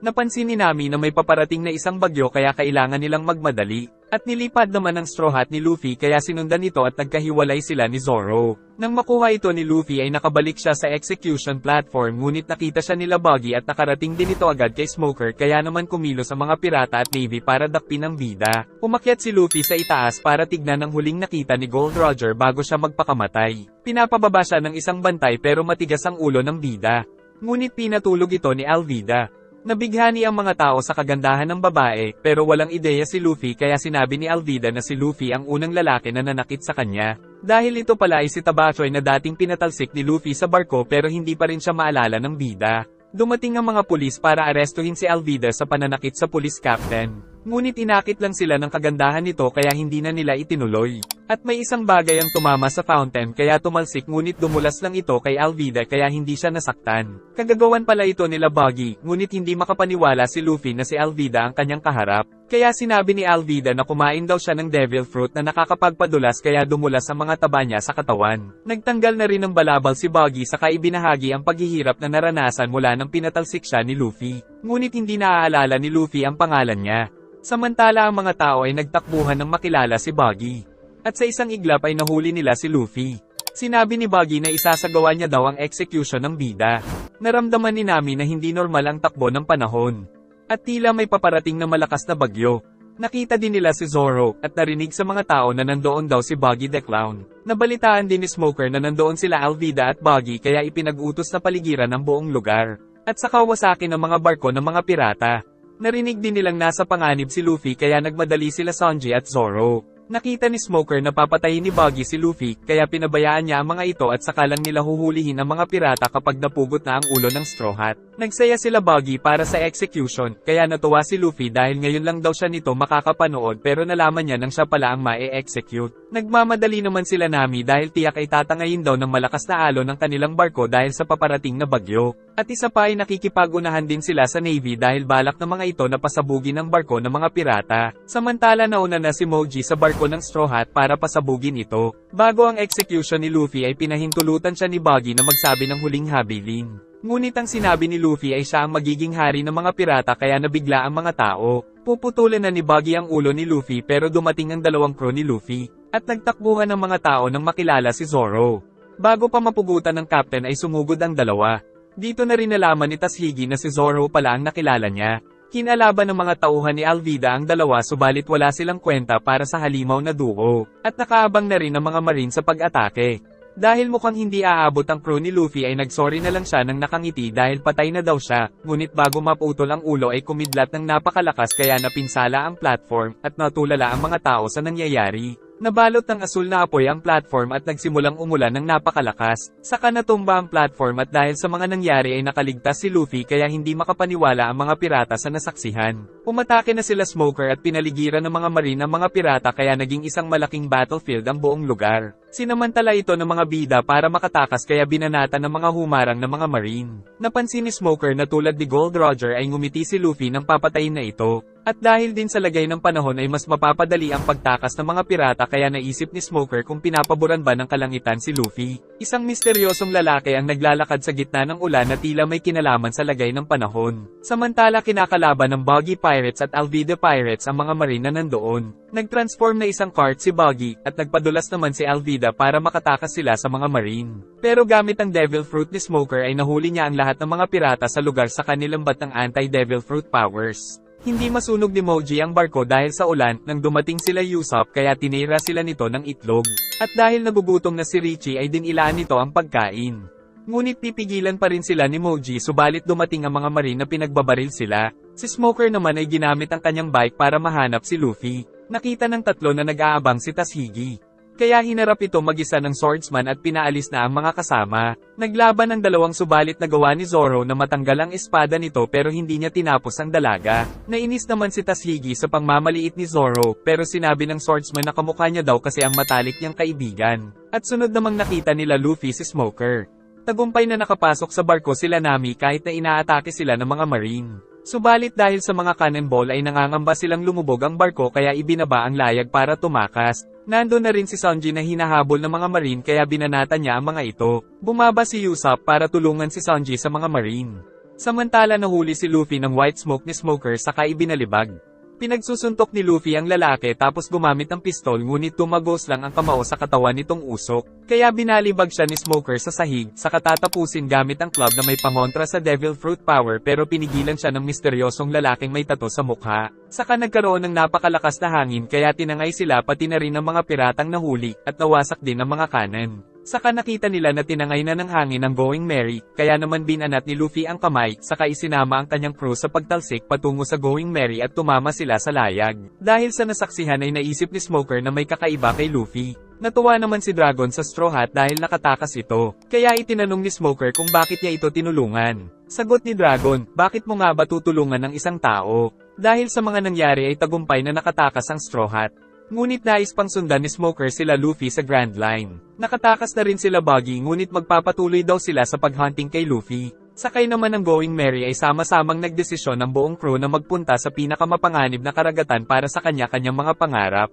Napansin ni Nami na may paparating na isang bagyo kaya kailangan nilang magmadali. At nilipad naman ang Straw Hat ni Luffy kaya sinundan ito at nagkahiwalay sila ni Zoro. Nang makuha ito ni Luffy ay nakabalik siya sa execution platform ngunit nakita siya nila Buggy at nakarating din ito agad kay Smoker kaya naman kumilos ang mga pirata at Navy para dakpin ang bida. Umakyat si Luffy sa itaas para tignan ang huling nakita ni Gold Roger bago siya magpakamatay. Pinapababa siya ng isang bantay pero matigas ang ulo ng bida. Ngunit pinatulog ito ni Alvida. Nabighani ang mga tao sa kagandahan ng babae, pero walang ideya si Luffy kaya sinabi ni Alvida na si Luffy ang unang lalaki na nanakit sa kanya. Dahil ito pala ay si Tabachoy na dating pinatalsik ni Luffy sa barko pero hindi pa rin siya maalala ng bida. Dumating ang mga pulis para arestuhin si Alvida sa pananakit sa police captain. Ngunit inakit lang sila ng kagandahan nito kaya hindi na nila itinuloy. At may isang bagay ang tumama sa fountain kaya tumalsik ngunit dumulas lang ito kay Alvida kaya hindi siya nasaktan. Kagagawan pala ito nila Buggy, ngunit hindi makapaniwala si Luffy na si Alvida ang kanyang kaharap. Kaya sinabi ni Alvida na kumain daw siya ng devil fruit na nakakapagpadulas kaya dumulas ang mga taba niya sa katawan. Nagtanggal na rin ng balabal si Buggy saka ibinahagi ang paghihirap na naranasan mula nang pinatalsik siya ni Luffy. Ngunit hindi naaalala ni Luffy ang pangalan niya. Samantala ang mga tao ay nagtakbuhan ng makilala si Buggy. At sa isang iglap ay nahuli nila si Luffy. Sinabi ni Buggy na isasagawa niya daw ang execution ng bida. Naramdaman ni Nami na hindi normal ang takbo ng panahon. At tila may paparating na malakas na bagyo. Nakita din nila si Zoro, at narinig sa mga tao na nandoon daw si Buggy the Clown. Nabalitaan din ni Smoker na nandoon sila Alvida at Buggy kaya ipinag-utos na paligiran ng buong lugar. At sa kawasaki ng mga barko ng mga pirata. Narinig din nilang nasa panganib si Luffy kaya nagmadali sila Sanji at Zoro. Nakita ni Smoker na papatayin ni Buggy si Luffy kaya pinabayaan niya ang mga ito at saka lang nila huhulihin ang mga pirata kapag napugot na ang ulo ng Straw Hat. Nagsaya sila Buggy para sa execution kaya natuwa si Luffy dahil ngayon lang daw siya nito makakapanood pero nalaman niya nang siya pala ang mae-execute. Nagmamadali naman sila Nami dahil tiyak ay tatangayin daw ng malakas na alon ng kanilang barko dahil sa paparating na bagyo. At isa pa ay nakikipag-unahan din sila sa Navy dahil balak ng mga ito na pasabugin ang barko ng mga pirata. Samantala nauna na si Moji sa barko ng Straw Hat para pasabugin ito. Bago ang execution ni Luffy ay pinahintulutan siya ni Buggy na magsabi ng huling habilin. Ngunit ang sinabi ni Luffy ay siya ang magiging hari ng mga pirata kaya nabigla ang mga tao. Puputulan na ni Buggy ang ulo ni Luffy pero dumating ang dalawang crew ni Luffy. At nagtakbuhan ng mga tao nang makilala si Zoro. Bago pa mapugutan ng captain ay sumugod ang dalawa. Dito na rin nalaman ni Tashigi na si Zoro pala ang nakilala niya. Kinalaban ng mga tauhan ni Alvida ang dalawa subalit wala silang kwenta para sa halimaw na duo. At nakaabang na rin ang mga marine sa pag-atake. Dahil mukhang hindi aabot ang crew ni Luffy ay nagsorry na lang siya nang nakangiti dahil patay na daw siya. Ngunit bago maputol ang ulo ay kumidlat ng napakalakas kaya napinsala ang platform at natulala ang mga tao sa nangyayari. Nabalot ng asul na apoy ang platform at nagsimulang umulan ng napakalakas. Saka natumba ang platform at dahil sa mga nangyari ay nakaligtas si Luffy kaya hindi makapaniwala ang mga pirata sa nasaksihan. Umatake na sila Smoker at pinaligiran ng mga marine ang mga pirata kaya naging isang malaking battlefield ang buong lugar. Sinamantala ito ng mga bida para makatakas kaya binanatan ng mga humarang ng mga marine. Napansin ni Smoker na tulad ni Gold Roger ay ngumiti si Luffy nang papatayin na ito. At dahil din sa lagay ng panahon ay mas mapapadali ang pagtakas ng mga pirata kaya naisip ni Smoker kung pinapaboran ba ng kalangitan si Luffy. Isang misteryosong lalaki ang naglalakad sa gitna ng ulan na tila may kinalaman sa lagay ng panahon. Samantala kinakalaban ng Buggy Pirates at Alvida Pirates ang mga marine na nandoon. Nag-transform na isang cart si Buggy at nagpadulas naman si Alvida para makatakas sila sa mga marine. Pero gamit ang Devil Fruit ni Smoker ay nahuli niya ang lahat ng mga pirata sa lugar sa kanilang bat ng anti-Devil Fruit powers. Hindi masunog ni Moji ang barko dahil sa ulan nang dumating sila Usopp kaya tinira sila nito ng itlog. At dahil nagugutom na si Richie ay dinilaan nito ang pagkain. Ngunit pipigilan pa rin sila ni Moji subalit dumating ang mga marine na pinagbabaril sila. Si Smoker naman ay ginamit ang kanyang bike para mahanap si Luffy. Nakita ng tatlo na nag-aabang si Tashigi. Kaya hinarap ito mag-isa ng swordsman at pinaalis na ang mga kasama. Naglaban ng dalawang subalit nagawa ni Zoro na matanggal ang espada nito pero hindi niya tinapos ang dalaga. Nainis naman si Tashigi sa pangmamaliit ni Zoro pero sinabi ng swordsman na kamukha niya daw kasi ang matalik niyang kaibigan. At sunod namang nakita nila Luffy si Smoker. Tagumpay na nakapasok sa barko sila Nami kahit na inaatake sila ng mga marine. Subalit dahil sa mga cannonball ay nangangamba silang lumubog ang barko kaya ibinaba ang layag para tumakas. Nandun na rin si Sanji na hinahabol ng mga marine kaya binanatan niya ang mga ito. Bumaba si Usopp para tulungan si Sanji sa mga marine. Samantala nahuli si Luffy ng white smoke ni Smoker saka ibinalibag. Pinagsusuntok ni Luffy ang lalaki tapos gumamit ng pistol ngunit tumagos lang ang kamao sa katawan nitong usok. Kaya binalibag siya ni Smoker sa sahig, saka tatapusin gamit ang club na may pangontra sa Devil Fruit Power pero pinigilan siya ng misteryosong lalaking may tato sa mukha. Saka nagkaroon ng napakalakas na hangin kaya tinangay sila pati na rin ng mga piratang nahuli at nawasak din ang mga kanan. Saka nakita nila na tinangay na ng hangin ang Going Merry, kaya naman binanat ni Luffy ang kamay, saka isinama ang kanyang crew sa pagtalsik patungo sa Going Merry at tumama sila sa layag. Dahil sa nasaksihan ay naisip ni Smoker na may kakaiba kay Luffy. Natuwa naman si Dragon sa Straw Hat dahil nakatakas ito, kaya itinanong ni Smoker kung bakit niya ito tinulungan. Sagot ni Dragon, bakit mo nga ba tutulungan ng isang tao? Dahil sa mga nangyari ay tagumpay na nakatakas ang Straw Hat. Ngunit nais pang sundan ni Smoker sila Luffy sa Grand Line. Nakatakas na rin sila Buggy ngunit magpapatuloy daw sila sa paghunting kay Luffy. Sakay naman ng Going Merry ay sama-samang nagdesisyon ng buong crew na magpunta sa pinakamapanganib na karagatan para sa kanya-kanyang mga pangarap.